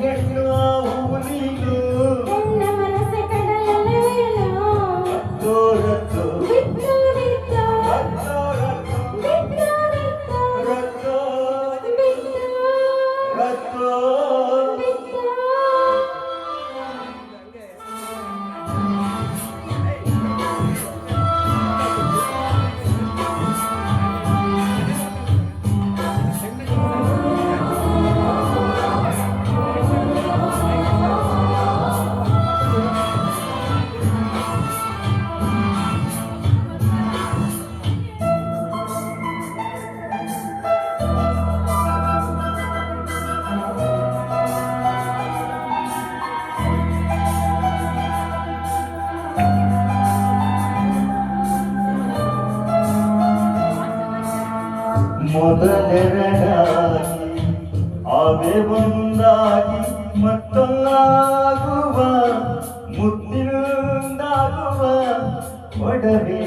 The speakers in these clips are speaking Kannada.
ಹೆಣ್ಣು ಹೂವು ನೀನು ನನ್ನ ಮನಸ್ಸ ಕಡಲಲ್ಲೇನೋ ರತ್ತೋ ರತ್ತೋ ಬಿಟ್ಟು ಬಿಟ್ಟು ರತ್ತೋ ರತ್ತೋ ಬಿಟ್ಟು ಬಿಟ್ಟು ರತ್ತೋ ಬಿಟ್ಟು ರತ್ತೋ ಬಿಟ್ಟು ಮೊದಲೆರಡಾಗಿ ಅವೇ ಒಂದಾಗಿ ಮತ್ತೊಂದಾಗುವ ಮುತ್ತಿನೊಂದಾಗುವ ಒಡವೆ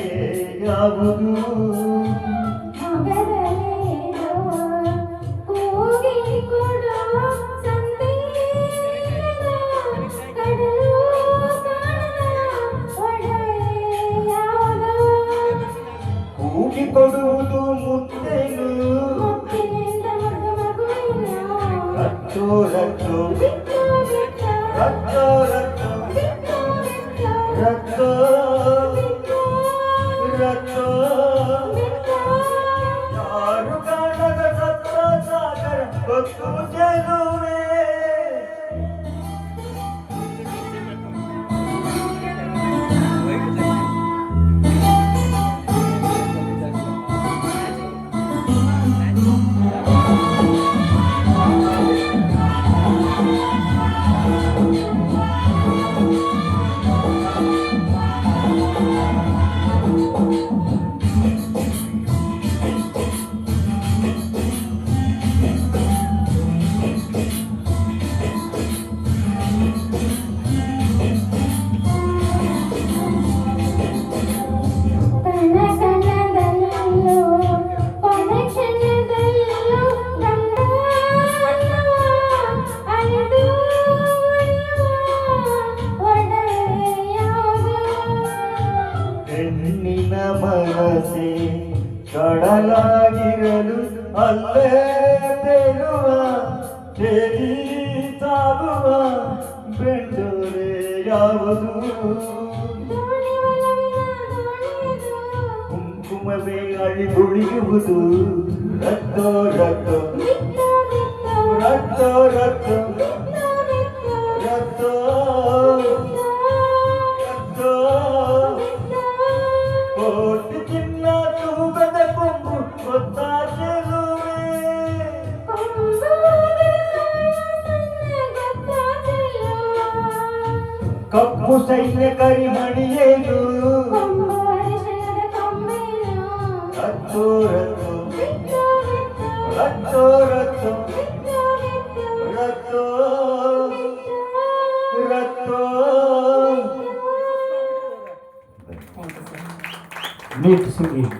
ಯಾವುದು ಮಗದಲೇನೋ ಕೂಗಿ ಕೊಡುವ ಸಂದೇಶದ ಕಡಲು ಕಾಣದ ಒಡವೆ ಯಾವುದು ಕೂಗಿ ಕೊಡುವುದು ಮುತ್ತೇನು ಮುತ್ತಿನಿಂದ ಮುದ್ದು ಮಗುವಿನ ರತ್ತೋ ರತ್ತೋ ಬಿಟ್ಟು ಬಿಟ್ಟು ರತ್ತೋ ರತ್ತೋ ಬಿಟ್ಟು ಬಿಟ್ಟು ರತ್ತೋ ಬಿಟ್ಟು ರತ್ತೋ ಬಿಟ್ಟು ಯಾರು ಕಾಣದ ಸತ್ತ ಸಾಗರ ಗೊತ್ತು ಚೆಲುವೆ ಕಣ ಕಣದಲ್ಲೂ ಕೊನ ಕ್ಷಣದಲ್ಲೂ ಗಂಡನವ ಅಳೆದು ಒಡೆಯುವ ಒಡವೆ ಯಾವುದು ಹೆಣ್ಣಿನ ಮನಸ್ಸೆ ಕಡಲಾಗಿರಲು ಅಲ್ಲೇ ತೇಲುವ ತೇಲಿ ಸಾಗುವ ಬೆಂಡೋರೆ ಯಾವುದು ದೋಣಿ ಒಲವಿನ ದೋಣಿಯದು ಕುಂಕುಮವೇ ಅಳಿದುಳಿಯುವುದು ರತ್ತೋ ರತ್ತೋ ಬಿಟ್ಟು ಬಿಟ್ಟು ರತ್ತೋ ರತ್ತೋ ಬಿಟ್ಟು ಬಿಟ್ಟು ರತ್ತೋ ರತ್ತೋ ಕೋಟಿ ಚಿನ್ನ ತೂಗದ ಕೊಂಬು ಗೊತ್ತಾ ಚೆಲುವೆ ಕಪ್ಪು ಸೈನ್ಯ ಕರಿಮಣಿಯೇನು ರತ್ತೋ ರತ್ತೋ ರತ್ತೋ ರತ್ತೋ ರತ್ತೋ ರತ್ತೋ ನೀಟ್ ಸಿಂಗಿಂಗ್